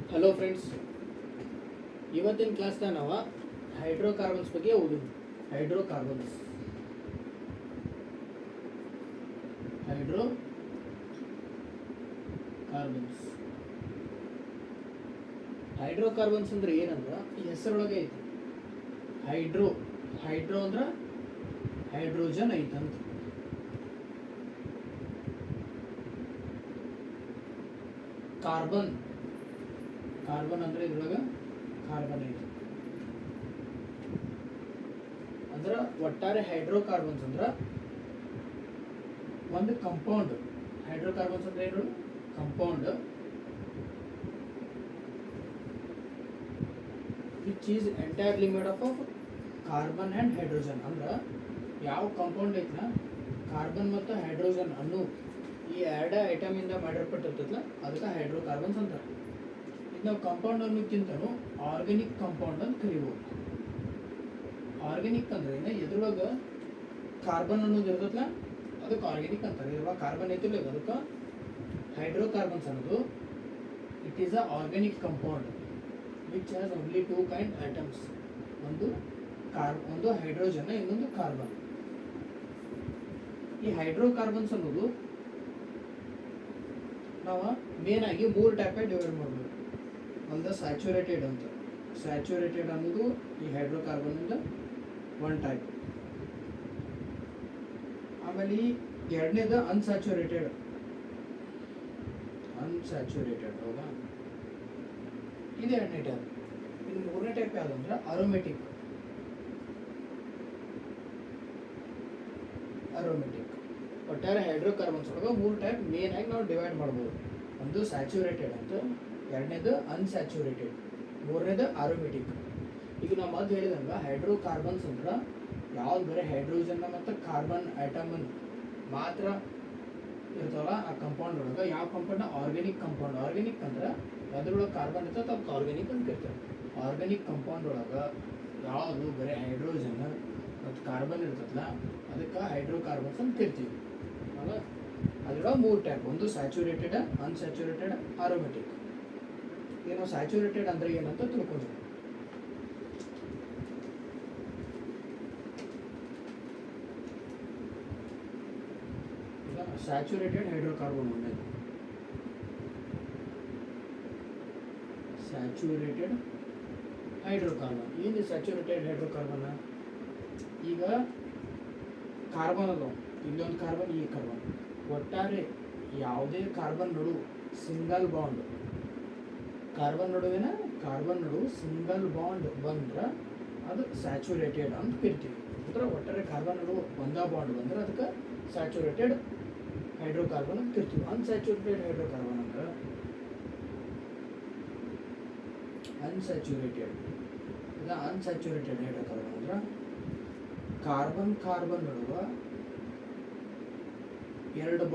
Hello friends, ಇವತ್ತಿನ ಕ್ಲಾಸ್ದಾಗ ನಾವು hydrocarbons ಬಗ್ಗೆ ಓದೋದು. ಹೈಡ್ರೋಕಾರ್ಬನ್ಸ್ ಹೈಡ್ರೋಕಾರ್ಬನ್ಸ್ ಅಂದ್ರೆ ಏನಂದ್ರೆ ಈ ಹೆಸರೊಳಗೆ ಐತಿ. ಹೈಡ್ರೋ ಅಂದ್ರೆ ಹೈಡ್ರೋಜನ್ ಐತಂತ. ಕಾರ್ಬನ್ ಅಂದ್ರೆ ಇದ್ರೊಳಗೆ ಕಾರ್ಬನ್ ಐತಿ. ಅಂದ್ರೆ ಒಟ್ಟಾರೆ ಹೈಡ್ರೋಕಾರ್ಬನ್ಸ್ ಅಂದ್ರೆ ಒಂದು ಕಂಪೌಂಡ್. ಹೈಡ್ರೋಕಾರ್ಬನ್ಸ್ ಅಂದ್ರೆ ಏನು? Compound which is entirely made of carbon and hydrogen. ಅಂದ್ರೆ ಯಾವ ಕಂಪೌಂಡ್ ಐತನ ಕಾರ್ಬನ್ ಮತ್ತು ಹೈಡ್ರೋಜನ್ ಅನ್ನು ಈ ಎರಡು ಐಟಮ್ ಇಂದ ಮಾಡಿರ್ಪಟ್ಟಿರ್ತದಲ್ಲ ಅದಕ್ಕೆ ಹೈಡ್ರೋಕಾರ್ಬನ್ಸ್ ಅಂತಾರೆ. ಇದು ನಾವು ಕಂಪೌಂಡ್ ಅನ್ನೋಕ್ಕಿಂತನೂ ಆರ್ಗ್ಯಾನಿಕ್ ಕಂಪೌಂಡ್ ಅಂತ ಕರಿಬೋದು. ಆರ್ಗ್ಯಾನಿಕ್ ಅಂದ್ರೆ ಎದ್ರೊಳಗೆ ಕಾರ್ಬನ್ ಅನ್ನೋದು ಇರ್ತದಲ್ಲ ಅದಕ್ಕೆ ಆರ್ಗ್ಯಾನಿಕ್ ಅಂತಾರೆ. ಇವಾಗ ಕಾರ್ಬನ್ ಐತಿಲ್ಲ ಅದಕ್ಕೆ ಹೈಡ್ರೋಕಾರ್ಬನ್ಸ್ ಅನ್ನೋದು it is a organic compound which has only two kind items. ಒಂದು ಹೈಡ್ರೋಜನ್, ಇನ್ನೊಂದು ಕಾರ್ಬನ್. ಈ ಹೈಡ್ರೋಕಾರ್ಬನ್ಸ್ ಅನ್ನೋದು ನಾವು ಮೇನ್ ಆಗಿ 3 ಟೈಪ್ ಡಿವೈಡ್ ಮಾಡ್ಬೋದು. ಒಂದು ಸ್ಯಾಚುರೇಟೆಡ್ ಅಂತ. ಸ್ಯಾಚುರೇಟೆಡ್ ಅನ್ನೋದು ಈ ಹೈಡ್ರೋಕಾರ್ಬನ್ ಇಂದ ಒನ್ ಟೈಪ್. ಆಮೇಲೆ ಎರಡನೇದು ಅನ್ಸ್ಯಾಚುರೇಟೆಡ್. ಹೌದಾ, ಇದು ಎರಡನೇ ಟೈಪ್. ಇನ್ನು ಮೂರನೇ ಟೈಪ್ ಯಾವುದಂದ್ರೆ ಅರೋಮೆಟಿಕ್. ಒಟ್ಟಾರೆ ಹೈಡ್ರೋಕಾರ್ಬನ್ಸ್ ಒಳಗೆ 3 ಟೈಪ್ ಮೇನ್ ಆಗಿ ನಾವು ಡಿವೈಡ್ ಮಾಡ್ಬೋದು. ಒಂದು ಸ್ಯಾಚುರೇಟೆಡ್ ಅಂತ, ಎರಡನೇದು ಅನ್ಸ್ಯಾಚುರೇಟೆಡ್, ಮೂರನೇದು ಅರೋಮೆಟಿಕ್. ಈಗ ನಾವು ಮೊದಲು ಹೇಳಿದಂಗೆ ಹೈಡ್ರೋಕಾರ್ಬನ್ಸ್ ಅಂದ್ರೆ ಯಾವ್ದು ಬರೀ ಹೈಡ್ರೋಜನ್ ಮತ್ತು ಕಾರ್ಬನ್ ಐಟಮ್ ಮಾತ್ರ ಇರ್ತಾವಲ್ಲ ಆ ಕಂಪೌಂಡ್ ಒಳಗೆ. ಯಾವ ಕಂಪೌಂಡ್? Organic compound. ಆರ್ಗ್ಯಾನಿಕ್ ಅಂದ್ರೆ ಅದ್ರೊಳಗೆ ಕಾರ್ಬನ್ ಇರ್ತದೆ ಅದಕ್ಕೆ ಆರ್ಗ್ಯಾನಿಕ್ ಅಂತ ಕರಿತಾರೆ. ಆರ್ಗ್ಯಾನಿಕ್ ಕಂಪೌಂಡ್ ಒಳಗೆ ಯಾವುದು ಬರೀ ಹೈಡ್ರೋಜನ್ ಮತ್ತು ಕಾರ್ಬನ್ ಇರ್ತದಲ್ಲ ಅದಕ್ಕೆ ಹೈಡ್ರೋಕಾರ್ಬನ್ಸ್ ಅಂತ ಕರಿತೀವಿ. ಅಲ್ಲ, ಅದ್ರೊಳಗೆ 3 ಟೈಪ್. ಒಂದು ಸ್ಯಾಚುರೇಟೆಡ್, ಅನ್ಸ್ಯಾಚುರೇಟೆಡ್, ಅರೋಮೆಟಿಕ್. ಏನೋ ಸ್ಯಾಚುರೇಟೆಡ್ ಅಂದ್ರೆ ಏನಂತ ತಿಳ್ಕೊಂಡ್ವಿ. ಸ್ಯಾಚುರೇಟೆಡ್ ಹೈಡ್ರೋಕಾರ್ಬನ್ ಒಂದೇದು. Saturated hydrocarbon. ಏನು ಸ್ಯಾಚುರೇಟೆಡ್ ಹೈಡ್ರೋಕಾರ್ಬನ್? ಈಗ ಕಾರ್ಬನ್ ಅದ, ಇಲ್ಲೊಂದು ಕಾರ್ಬನ್, ಈ ಕಾರ್ಬನ್. ಒಟ್ಟಾರೆ ಯಾವುದೇ ಕಾರ್ಬನ್ ನಡು ಸಿಂಗಲ್ ಬಾಂಡ್, ಕಾರ್ಬನ್ ನಡು ಸಿಂಗಲ್ ಬಾಂಡ್ ಬಂದ್ರೆ ಅದು ಸ್ಯಾಚುರೇಟೆಡ್ ಅಂತ ಕರಿತೀವಿ. ಅಂದ್ರೆ ಒಟ್ಟಾರೆ ಕಾರ್ಬನ್ ನಡು ಒಂದೇ ಬಾಂಡ್ ಬಂದ್ರೆ ಅದಕ್ಕೆ ಸ್ಯಾಚುರೇಟೆಡ್ ಹೈಡ್ರೋಕಾರ್ಬನ್ ಅಂತ ಕರಿತೀವಿ. ಅನ್ಸ್ಯಾಚುರೇಟೆಡ್ ಹೈಡ್ರೋಕಾರ್ಬನ್ ಅಂದ್ರೆ ಅನ್ಸ್ಯಾಚುರೇಟೆಡ್ ಹೈಡ್ರೋಕಾರ್ಬನ್ ಅಂದ್ರೆ ಕಾರ್ಬನ್ ನಡುವ ಎರಡು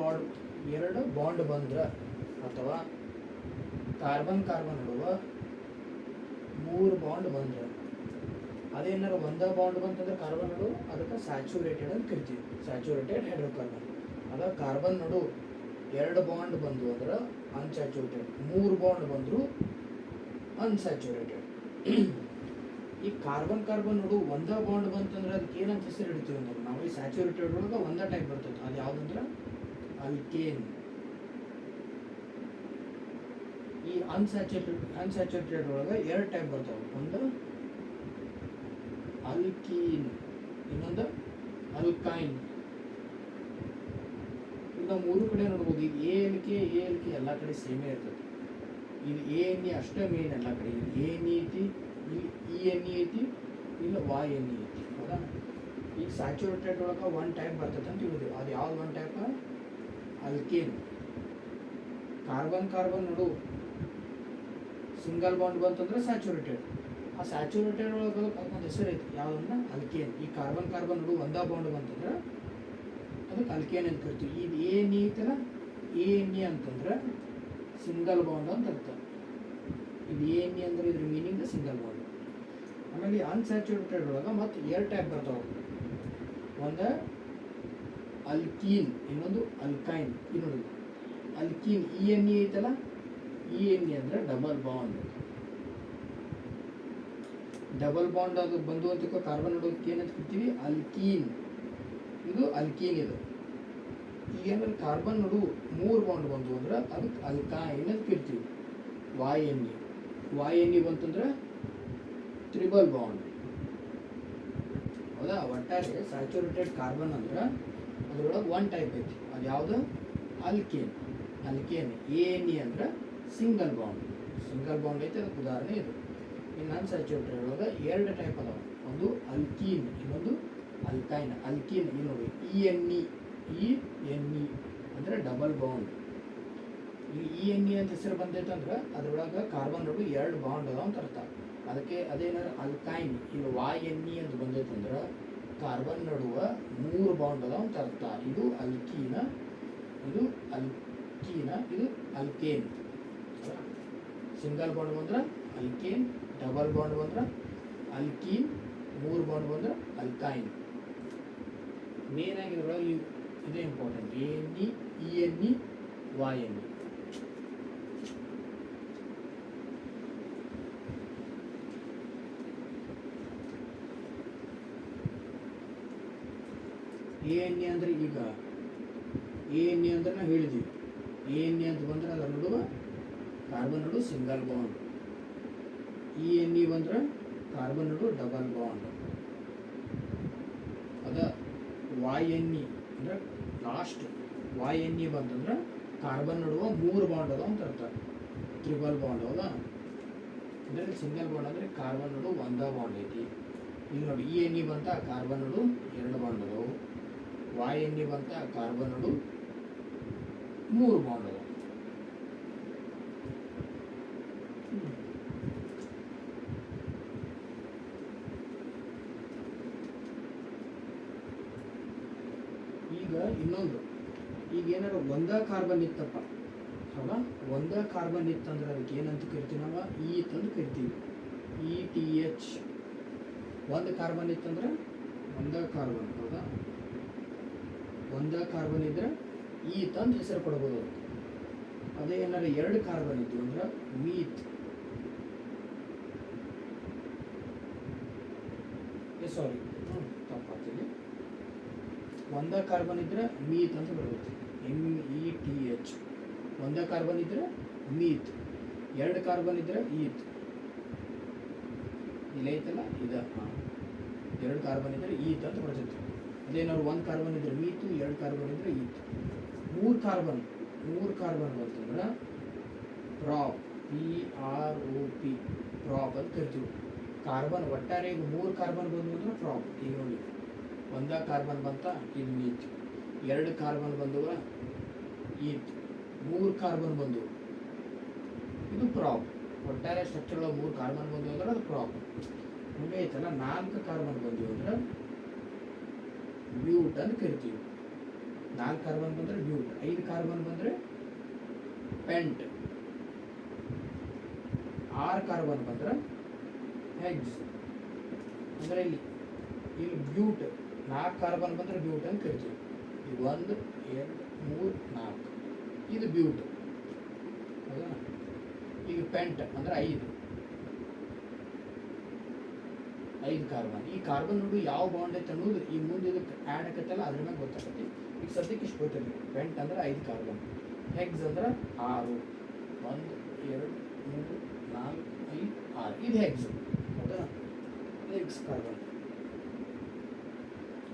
ಬಾಂಡ್ ಬಂದ್ರೆ, ಅಥವಾ ಕಾರ್ಬನ್ ನಡುವ 3 ಬಾಂಡ್ ಬಂದ್ರೆ, ಅದೇನಾರು ಒಂದೇ ಬಾಂಡ್ ಬಂತಂದ್ರೆ ಕಾರ್ಬನ್ ನಡು ಅದಕ್ಕೆ ಸ್ಯಾಚುರೇಟೆಡ್ ಅಂತ ಕರಿತೀವಿ. Saturated hydrocarbon. ಅದ ಕಾರ್ಬನ್ ನಡು 2 ಬಾಂಡ್ ಬಂದು ಅಂದ್ರೆ ಅನ್ಸ್ಯಾಚುರೇಟೆಡ್, 3 ಬಾಂಡ್ ಬಂದ್ರು ಅನ್ಸ್ಯಾಚುರೇಟೆಡ್. ಈ ಕಾರ್ಬನ್ ನಡು ಒಂದೇ ಬಾಂಡ್ ಬಂತಂದ್ರೆ ಅದಕ್ಕೆ ಏನಂತ ಹೆಸರು ಇಡ್ತೀವಿ ಅಂದ್ರೆ ನಾವು ಈ ಸ್ಯಾಚುರೇಟೆಡ್ ಒಳಗೆ ಒಂದೇ ಟೈಪ್ ಬರ್ತದೆ. ಅದು ಯಾವುದಂದ್ರೆ ಅಲ್ಕೇನ್. ಈ ಅನ್ಸ್ಯಾಚುರೇಟೆಡ್ ಒಳಗೆ 2 ಟೈಪ್ ಬರ್ತಾವೆ. ಒಂದು ಅಲ್ಕೀನ್, ಇನ್ನೊಂದು ಅಲ್ಕೈನ್. ಈಗ 3 ಕಡೆ ನೋಡ್ಬೋದು. ಈಗ ಎ ಎಲ್ ಕೆ ಎಲ್ಲ ಕಡೆ ಸೇಮೇ ಇರ್ತದೆ. ಇದು ಎನ್ ಇ ಅಷ್ಟೇ ಮೇನ್ ಎಲ್ಲ ಕಡೆ. ಇದು ಎನ್ ಇ ಐತಿ, ಇಲ್ಲಿ ಇ ಐತಿ, ಇಲ್ಲ YN ಐತಿ. ಹೌದಾ? ಈಗ ಸ್ಯಾಚುರೇಟೆಡ್ ಒಳಗೆ 1 ಟೈಪ್ ಬರ್ತದೆ ಅಂತ ಹೇಳಿದ್ವಿ. ಅದು ಯಾವ್ದು 1 ಟೈಪ್? ಅಲ್ಕೇನ್. ಕಾರ್ಬನ್ ನಡು ಸಿಂಗಲ್ ಬಾಂಡ್ ಬಂತಂದ್ರೆ ಸ್ಯಾಚುರೇಟೆಡ್. ಆ ಸ್ಯಾಚುರೇಟೆಡ್ ಒಳಗೆ ಅದೊಂದು ಹೆಸರು ಐತಿ, ಯಾವುದಂದ್ರೆ ಅಲ್ಕೇನ್. ಈ ಕಾರ್ಬನ್ ನಡು ಒಂದೇ ಬಾಂಡ್ ಬಂತಂದ್ರೆ ಅದಕ್ಕೆ ಅಲ್ಕೇನ್ ಅಂತ ಕರಿತೀವಿ. ಇದು ಎನ್ ಇ ಐತಲ್ಲ, ಎನ್ ಇ ಅಂತಂದ್ರೆ ಸಿಂಗಲ್ ಬಾಂಡ್ ಅಂತ ಅರ್ಥ. ಇದು ಎನ್ ಇ ಅಂದ್ರೆ ಇದ್ರ ಮೀನಿಂಗ್ ಸಿಂಗಲ್ ಬಾಂಡ್. ಆಮೇಲೆ ಅನ್ಸ್ಯಾಚುರೇಟೆಡ್ ಒಳಗೆ ಮತ್ತೆ 2 ಟೈಪ್ ಬರ್ತಾವೆ. ಒಂದು ಅಲ್ಕೀನ್, ಇನ್ನೊಂದು ಅಲ್ಕೈನ್. ಇನ್ನೊಂದು ಅಲ್ಕೀನ್, ಇ ಎನ್ ಇ ಐತಲ್ಲ, ಇ ಎನ್ ಇ ಅಂದ್ರೆ ಡಬಲ್ ಬಾಂಡ್. ಡಬಲ್ ಬಾಂಡ್ ಅದು ಬಂದು ಅಂತ ಕಾರ್ಬನ್ ನಡುವಕ್ಕೆ ಏನಂತ ಕರಿತೀವಿ? ಅಲ್ಕೀನ್. ಇದು ಅಲ್ಕೀನ್. ಇದು ಈಗ ಏನಾದ್ರೆ ಕಾರ್ಬನ್ ನಡು 3 ಬಾಂಡ್ ಬಂದು ಅಂದ್ರೆ ಅದಕ್ಕೆ ಅಲ್ಕೈನ್ ಅಂತ ಕರಿತೀವಿ. ವೈ ಎನ್ ಇ ಬಂತಂದ್ರೆ ಟ್ರಿಬಲ್ ಬಾಂಡ್. ಹೌದಾ? ಒಟ್ಟಾರೆ ಸ್ಯಾಚುರೇಟೆಡ್ ಕಾರ್ಬನ್ ಅಂದ್ರೆ ಅದ್ರೊಳಗೆ 1 ಟೈಪ್ ಐತಿ. ಅದು ಯಾವುದು? ಅಲ್ಕೇನ್. ಎ ಎನ್ ಇ ಅಂದ್ರೆ ಸಿಂಗಲ್ ಬಾಂಡ್ ಐತಿ. ಅದಕ್ಕೆ ಉದಾಹರಣೆ ಇದು. ಇನ್ನು ಅನ್ಸ್ಯಾಚುರೇಟೆಡ್ ಒಳಗೆ 2 ಟೈಪ್ ಅದಾವ. ಒಂದು ಅಲ್ಕೀನ್, ಇನ್ನೊಂದು ಅಲ್ಕೈನ್. ಅಲ್ಕೀನ್ ಇಲ್ಲಿ ನೋಡಿ, ಇ ಎನ್ ಇ ಅಂದರೆ ಡಬಲ್ ಬಾಂಡ್. ಈ ಇ ಎನ್ ಇ ಅಂತ ಹೆಸರು ಬಂದೈತೆ ಅಂದ್ರೆ ಅದ್ರೊಳಗೆ ಕಾರ್ಬನ್ ನಡು 2 ಬಾಂಡ್ ಅದಾವ ಅಂತ ಅರ್ಥ. ಅದಕ್ಕೆ ಅದೇನಾದ್ರು ಅಲ್ಕೈನ್ ಇಲ್ಲಿ ವೈ ಎನ್ ಇ ಅಂತ ಬಂದೈತೆ ಅಂದ್ರೆ ಕಾರ್ಬನ್ ನಡುವ 3 ಬಾಂಡ್ ಅದಾವ ಅಂತ ಅರ್ಥ. ಇದು ಅಲ್ಕೀನ, ಇದು ಅಲ್ಕೇನ್. ಸಿಂಗಲ್ ಬಾಂಡ್ ಬಂದ್ರೆ ಅಲ್ಕೇನ್, ಡಬಲ್ ಬಾಂಡ್ ಬಂದ್ರೆ ಅಲ್ಕೀನ್, 3 ಬಾಂಡ್ ಬಂದ್ರೆ ಅಲ್ಕೈನ್. ಮೇನ್ ಆಗಿ ಇದ್ರೊಳಗೆ ಇದೇ important. A N E, E N E, Y N E. A N E ಅಂದರೆ ಈಗ ಎ ಎನ್ ಇ ಅಂದ್ರೆ ನಾವು ಹೇಳಿದ್ದೀವಿ. ಎ ಎನ್ ಇ ಅಂತ ಬಂದ್ರೆ ಅದರ ನಡುವ ಕಾರ್ಬನ್ ನಡು single bond. E N E ಬಂದ್ರೆ ಕಾರ್ಬನ್ ನಡು ಡಬಲ್ ಬಾಂಡ್. ಅದ ವೈ ಎನ್ ಇ ಅಂದ್ರೆ ಲಾಸ್ಟ್ ವೈ ಎನ್ ಇ ಬಂತಂದ್ರೆ ಕಾರ್ಬನ್ ನಡುವ 3 ಬಾಂಡ್ ಅದ ಅಂತ ಅರ್ಥ. Triple bond. ಹೌದಾ? ಅಂದರೆ ಸಿಂಗಲ್ ಬಾಂಡ್ ಅಂದರೆ ಕಾರ್ಬನ್ ನಡು 1 ಬಾಂಡ್ ಐತಿ. ಈಗ ನೋಡಿ, ಇ ಎನ್ ಇ ಬಂತ ಕಾರ್ಬನ್ ನಡು 2 ಬಾಂಡ್ ಅದಾವು. ವೈ ಎನ್ ಇ ಬಂತ ಕಾರ್ಬನ್ ನಡು 3 ಬಾಂಡ್ ಅದಾವ. ಈಗ ಇನ್ನೊಂದು, ಈಗ ಏನಾರು ಒಂದ ಕಾರ್ಬನ್ ಇತ್ತಪ್ಪ, ಹೌದಾ? ಒಂದ ಕಾರ್ಬನ್ ಇತ್ತಂದ್ರೆ ಅದಕ್ಕೆ ಏನಂತ ಕರಿತೀವಿ ನಾವು? ಈತ್ ಅಂತ ಕರಿತೀವಿ. E T H. ಒಂದು ಕಾರ್ಬನ್ ಇತ್ತಂದ್ರೆ ಒಂದ ಕಾರ್ಬನ್. ಹೌದಾ? ಒಂದ ಕಾರ್ಬನ್ ಇದ್ರೆ ಈತ್ ಅಂತ ಹೆಸರು ಕೊಡ್ಬೋದು. ಅದೇ ಏನಾರು 2 ಕಾರ್ಬನ್ ಇತ್ತು ಅಂದ್ರೆ ಮೀತ್. ಸಾರಿ, ತಪ್ಪಾಗ್ತಿದೆ. ಒಂದ ಕಾರ್ಬನ್ ಇದ್ರೆ ಮೀತ್ ಅಂತ ಬರುತ್ತೆ. MEETH. ಒಂದ ಕಾರ್ಬನ್ ಇದ್ರೆ ಮೀತ್, 2 ಕಾರ್ಬನ್ ಇದ್ರೆ ಈತ್. ಇಲ್ಲೇ ಐತಲ್ಲ ಇದ, 2 ಕಾರ್ಬನ್ ಇದ್ರೆ ಈತ್ ಅಂತ ಬರ್ತೈತಿ. ಅದೇನಾದ್ರು 1 ಕಾರ್ಬನ್ ಇದ್ರೆ ಮೀತು, 2 ಕಾರ್ಬನ್ ಇದ್ರೆ ಈತ್. 3 ಕಾರ್ಬನ್ ಬಂತಂದ್ರೆ ಪ್ರಾಪ್. PROP, ಪ್ರಾಪ್ ಅಂತ ಕರಿತೀವಿ. ಕಾರ್ಬನ್ ಒಟ್ಟಾರೆ ಈಗ 3 ಕಾರ್ಬನ್ ಬಂದು ಅಂದ್ರೆ ಪ್ರಾಪ್. ಈಗ ನೋಡಿ, ಒಂದ ಕಾರ್ಬನ್ ಬಂತ, ಇದು ಮೀತ್. 2 ಕಾರ್ಬನ್ ಬಂದುವ ಈತ್. 3 ಕಾರ್ಬನ್ ಬಂದು ಇದು ಪ್ರಾಪ್. ಒಟ್ಟಾರೆ ಸ್ಟ್ರಕ್ಚರ್ 3 ಕಾರ್ಬನ್ ಬಂದು ಅಂದ್ರೆ ಅದು ಪ್ರಾಪ್. ಹಂಗೆ ಐತಲ್ಲ, 4 ಕಾರ್ಬನ್ ಬಂದಿವೆ ಅಂದ್ರೆ ಬ್ಯೂಟ್ ಅಂತ ಕರಿತೀವಿ. 4 ಕಾರ್ಬನ್ ಬಂದರೆ ಬ್ಯೂಟ್. 5 ಕಾರ್ಬನ್ ಬಂದರೆ ಪೆಂಟ್. 6 ಕಾರ್ಬನ್ ಬಂದ್ರೆ ಹೆಗ್ಸ್. ಅಂದರೆ ಇಲ್ಲಿ ಬ್ಯೂಟ್. 4 ಕಾರ್ಬನ್ ಬಂದರೆ ಬ್ಯೂಟ್ ಅಂತ ಕರಿತೀವಿ. ಈಗ 1 2 3 4 ಇದು ಬ್ಯೂಟ್. ಹೌದಾ? ಈಗ ಪೆಂಟ್ ಅಂದರೆ 5 ಕಾರ್ಬನ್. ಈ ಕಾರ್ಬನ್ ನೋಡಿ ಯಾವ ಬಾಂಡ್ ಐತೆ ಅನ್ನೋದು ಈ ಮುಂದೆ ಇದಕ್ಕೆ ಆ್ಯಡ್ ಆಕತ್ತಲ್ಲ ಅದ್ರ ಮೇಲೆ ಗೊತ್ತಾಗತ್ತೆ. ಈಗ ಸದ್ಯಕ್ಕೆ ಇಷ್ಟು ಗೊತ್ತಿರಲಿ. ಪೆಂಟ್ ಅಂದ್ರೆ 5 ಕಾರ್ಬನ್. ಹೆಗ್ಸ್ ಅಂದ್ರೆ 6. 1 2 3 4 5 6 ಇದು ಹೆಗ್ಸ್. ಹೌದಾ? ಹೆಗ್ಸ್ ಕಾರ್ಬನ್.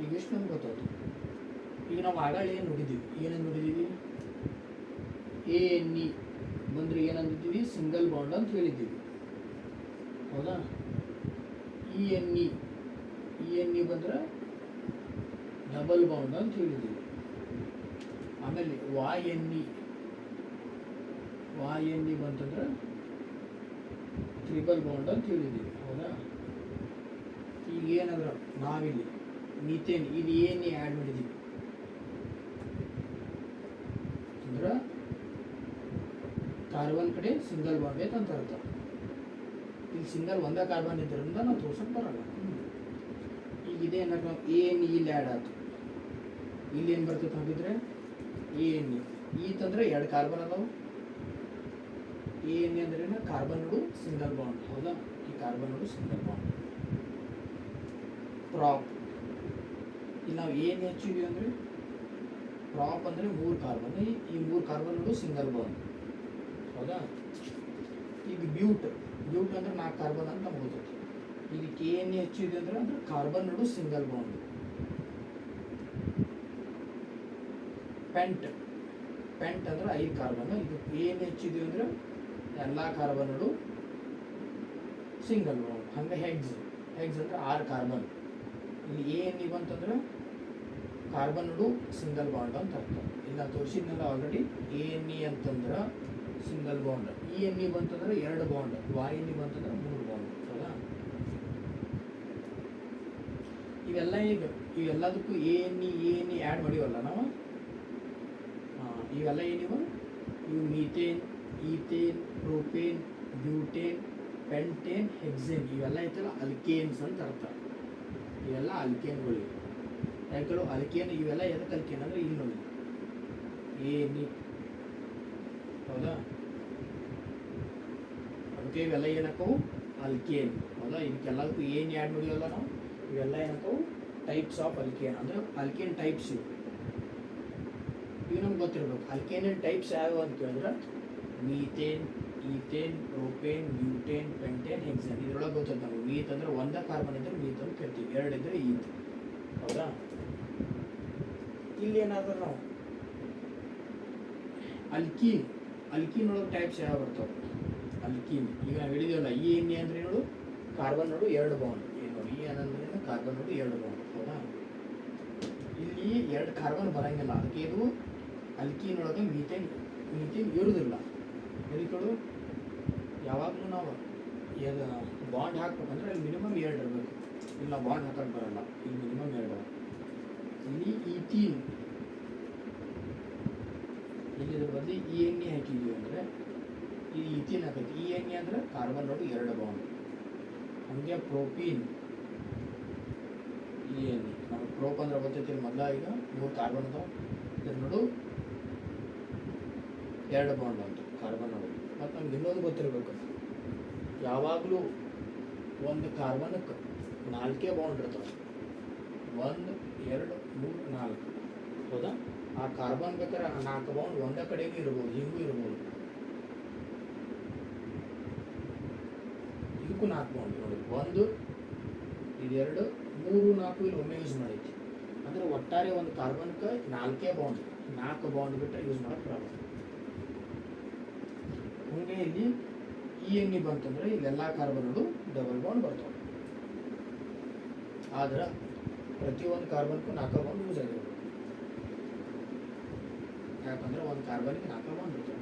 ಈಗ ಎಷ್ಟು ನಮ್ಗೆ ಗೊತ್ತಾಯ್ತು. ಈಗ ನಾವು ಆಗಾಗ ಏನು ನೋಡಿದ್ದೀವಿ? ಎ ಎನ್ ಇ ಬಂದರೆ ಏನಂದಿದ್ದೀವಿ? ಸಿಂಗಲ್ ಬಾಂಡ್ ಅಂತ ಹೇಳಿದ್ದೀವಿ. ಹೌದಾ? ಇ ಎನ್ ಇ ಬಂದ್ರೆ ಡಬಲ್ ಬಾಂಡ್ ಅಂತ ಹೇಳಿದ್ದೀವಿ. ಆಮೇಲೆ ವೈ ಎನ್ ಇ ಬಂತಂದ್ರೆ ಟ್ರಿಬಲ್ ಬಾಂಡ್ ಅಂತ ಹೇಳಿದ್ದೀವಿ. ಹೌದಾ? ಈಗ ಏನಾದ್ರು ನಾವಿಲ್ಲಿ ಮೀಥೇನ್ ಇದು ಏನು ಆ್ಯಡ್ ಮಾಡಿದ್ದೀವಿ ಅಂದ್ರೆ ಕಾರ್ಬನ್ ಕಡೆ ಸಿಂಗಲ್ ಬಾಂಡ್ ಐತೆ ಅಂತ ಅರ್ಥ. ಇಲ್ಲಿ ಸಿಂಗಲ್ ಒಂದೇ ಕಾರ್ಬನ್ ಇದ್ದರಿಂದ ನಾವು ತೋರ್ಸಕ್ಕೆ ಬರಲ್ಲ. ಈಗ ಇದೇನಾದ್ರು ಎ ಎನ್ ಇ ಇಲ್ಲಿ ಆ್ಯಡ್ ಆಯ್ತು. ಇಲ್ಲಿ ಏನು ಬರ್ತೈತೆ ಹಾಗಿದ್ರೆ ಎ ಎನ್ ಇ. ಈತ್ ಅಂದರೆ 2 ಕಾರ್ಬನ್ ಅದಾವೆ. ಎ ಎನ್ ಎ ಅಂದ್ರೆ ಕಾರ್ಬನ್ ನೋಡು ಸಿಂಗಲ್ ಬಾಂಡ್, ಹೌದಾ? ಈ ಕಾರ್ಬನ್ ನೋಡು ಸಿಂಗಲ್ ಬಾಂಡ್. ಪ್ರಾಪ್, ಇಲ್ಲಿ ನಾವು ಏನು ಹೆಚ್ಚಿದ್ವಿ ಅಂದರೆ ಪ್ರಾಪ್ ಅಂದರೆ 3 ಕಾರ್ಬನ್, ಈ 3 ಕಾರ್ಬನ್ ನೋಡು ಸಿಂಗಲ್ ಬಾಂಡ್, ಹೌದಾ? ಈಗ ಬ್ಯೂಟ್ ಅಂದ್ರೆ 4 ಕಾರ್ಬನ್ ಅಂತ ನಮ್ಗೆ ಗೊತ್ತೈತಿ. ಈಗ ಕೆ ಎನ್ ಎ ಹೆಚ್ಚಿದೆ ಅಂದ್ರೆ ಅದು ಕಾರ್ಬನ್ ನೋಡು ಸಿಂಗಲ್ ಬಾಂಡ್. ಪೆಂಟ್ ಅಂದ್ರೆ 5 ಕಾರ್ಬನ್, ಇದು ಏನು ಹೆಚ್ಚಿದ್ವಿ ಅಂದ್ರೆ ಎಲ್ಲ ಕಾರ್ಬನ್ ನೋಡು ಸಿಂಗಲ್ ಬಾಂಡ್. ಹಂಗೆ ಹೆಗ್ಸ್ ಅಂದ್ರೆ 6 ಕಾರ್ಬನ್. ಇಲ್ಲಿ ಎ ಎನ್ ಇ ಬಂತಂದ್ರೆ ಕಾರ್ಬನ್ ನೋಡು ಸಿಂಗಲ್ ಬಾಂಡ್ ಅಂತ ಅರ್ಥ. ಇಲ್ಲ ತೋರಿಸಿದ್ನಲ್ಲ ಆಲ್ರೆಡಿ, ಎ ಎನ್ ಇ ಅಂತಂದ್ರೆ single bond, E N E ಬಂತಂದ್ರೆ 2 ಬಾಂಡ್, ವಾಯ್ ಎನ್ ಇ ಬಂತಂದ್ರೆ 3 ಬಾಂಡ್, ಹೌದಾ? ಇವೆಲ್ಲದಕ್ಕೂ ಎ ಎನ್ ಇ ಆ್ಯಡ್ ಮಾಡಿವಲ್ಲ ನಾವು, ಇವೆಲ್ಲ ಏನಿವು? ಇವು methane, ethane, propane, butane, pentane, hexane, ಇವೆಲ್ಲ ಐತಲ್ಲ ಅಲ್ಕೇನ್ಸ್ ಅಂತ ಅರ್ಥ. ಇವೆಲ್ಲ ಅಲ್ಕೇನ್ಗಳು. ಯಾಕೆ ಅಲ್ಕೇನ್ ಇವೆಲ್ಲ ಎದಕ್ಕೆ ಅಲ್ಕೇನ್ ಅಂದರೆ ಇಲ್ಲಿ ನೋಡಿ ಎ ಎನ್ ಇ, ಹೌದಾ? ಅದಕ್ಕೆ ಇವೆಲ್ಲ ಏನಕ್ಕವು ಅಲ್ಕೇನ್, ಹೌದಾ? ಇದಕ್ಕೆಲ್ಲದಕ್ಕೂ ಏನು ಆ್ಯಡ್ ಮಾಡಿವಲ್ಲ ನಾವು, ಇವೆಲ್ಲ ಏನಕ್ಕವು ಟೈಪ್ಸ್ ಆಫ್ ಅಲ್ಕೇನ್, ಅಂದರೆ ಅಲ್ಕೇನ್ ಟೈಪ್ಸ್ ಇವು. ಇವು ನಮ್ಗೆ ಗೊತ್ತಿರ್ಬೇಕು. ಅಲ್ಕೇನಿನ್ ಟೈಪ್ಸ್ ಯಾವ್ಯಾವ ಅಂತ ಕೇಳಿದ್ರೆ methane, ethane, propane, butane, pentane, hexane. ಇದ್ರೊಳಗೆ ಗೊತ್ತೈತೆ ನಮಗೆ. ಮೀತ್ ಅಂದರೆ 1 ಕಾರ್ಬನ್ ಇದ್ರೆ ಮೀತ್ ಅಂತ ಕರಿತೀವಿ, 2 ಇದ್ರೆ ಈತ್, ಹೌದಾ? ಇಲ್ಲಿ ಏನಾದರೂ ನಾವು ಅಲ್ಕೀನ್ ಒಳಗೆ ಟೈಪ್ಸ್ ಯಾವ ಬರ್ತಾವೆ? ಅಲ್ಕೀನ್ ಈಗ ನಾವು ಹೇಳಿದೀವಲ್ಲ, ಇ ಎನ್ ಎ ಅಂದರೆ ನೋಡು ಕಾರ್ಬನ್ ನೋಡು 2 ಬಾಂಡ್, ಏನು ನೋಡಿ ಇ ಅಂದರೆ ಕಾರ್ಬನ್ ನೋಡು 2 ಬಾಂಡ್, ಹೌದಾ? ಇಲ್ಲಿ 2 ಕಾರ್ಬನ್ ಬರಂಗಿಲ್ಲ, ಅದಕ್ಕೆ ಇದು ಅಲ್ಕೀನ್ ಒಳಗೆ ಮೀಥೇನ್ ಇರುವುದಿಲ್ಲ. ಎದಕ್ಕಳು ಯಾವಾಗಲೂ ನಾವು ಬಾಂಡ್ ಹಾಕ್ಬೇಕಂದ್ರೆ ಅಲ್ಲಿ ಮಿನಿಮಮ್ 2 ಇರಬೇಕು, ಇಲ್ಲ ಬಾಂಡ್ ಹಾಕಕ್ಕೆ ಬರಲ್ಲ. ಇಲ್ಲಿ ಮಿನಿಮಮ್ 2. ಇಲ್ಲಿ ಈಥೀನ್, ಇಲ್ಲಿ ಇದ್ರ ಬದಲು ಇ ಎನ್ ಎ ಹಾಕಿದ್ವಿ ಅಂದರೆ ಈ ಈಥೀನ್ ಹಾಕೈತಿ. ಇ ಎನ್ ಎ ಅಂದರೆ ಕಾರ್ಬನ್ ನೋಡು 2 ಬಾಂಡ್. ಹಂಗೆ ಪ್ರೋಪೀನ್, ಇ ಎನ್ ಎ, ನಮಗೆ ಪ್ರೋಪ್ ಅಂದ್ರೆ ಗೊತ್ತೈತಿ ಮೊದಲ. ಈಗ 3 ಕಾರ್ಬನ್ ಅದಾವ, ಇದ್ರ ನೋಡು 2 ಬಾಂಡ್ ಅಂತ ಕಾರ್ಬನ್ ನೋಡು. ಮತ್ತು ನಮ್ಗೆ ಇನ್ನೊಂದು ಗೊತ್ತಿರಬೇಕು, ಯಾವಾಗಲೂ ಒಂದು ಕಾರ್ಬನ್ಕ್ಕೆ 4 ಬಾಂಡ್ ಇರ್ತವೆ. 1 2 3 4, ಹೌದಾ? ಆ ಕಾರ್ಬನ್ ಬೇಕಾದ್ರೆ 4 ಬಾಂಡ್ ಒಂದೇ ಕಡೆಗೂ ಇರ್ಬೋದು, ಹಿಂಗೂ ಇರ್ಬೋದು. ಇದಕ್ಕೂ 4 ಬಾಂಡ್ ನೋಡಿ, 1 ಇದು 2 3 4 ಇಲ್ಲಿ ಒಮ್ಮೆ ಯೂಸ್ ಮಾಡೈತಿ. ಅಂದರೆ ಒಟ್ಟಾರೆ ಒಂದು ಕಾರ್ಬನ್ಗೆ 4 ಬಾಂಡ್, 4 ಬಾಂಡ್ ಬಿಟ್ಟರೆ ಯೂಸ್ ಮಾಡೋಕ್ಕೆ ಬರಲ್ಲ. ಹಂಗೆ ಇಲ್ಲಿ ಇ ಎನ್ ಇ ಬಂತಂದ್ರೆ ಇಲ್ಲೆಲ್ಲ ಕಾರ್ಬನ್ಗಳು ಡಬಲ್ ಬಾಂಡ್ ಬರ್ತಾವೆ. ಆದ್ರೆ ಪ್ರತಿಯೊಂದು ಕಾರ್ಬನ್ಗೂ 4 ಬಾಂಡ್ ಯೂಸ್ ಆಗಿರ್ಬೇಕು. ಯಾಕಂದ್ರೆ ಒಂದು ಕಾರ್ಬನ್ಗೆ 4 ಬಾಂಡ್ ಇರ್ತವೆ.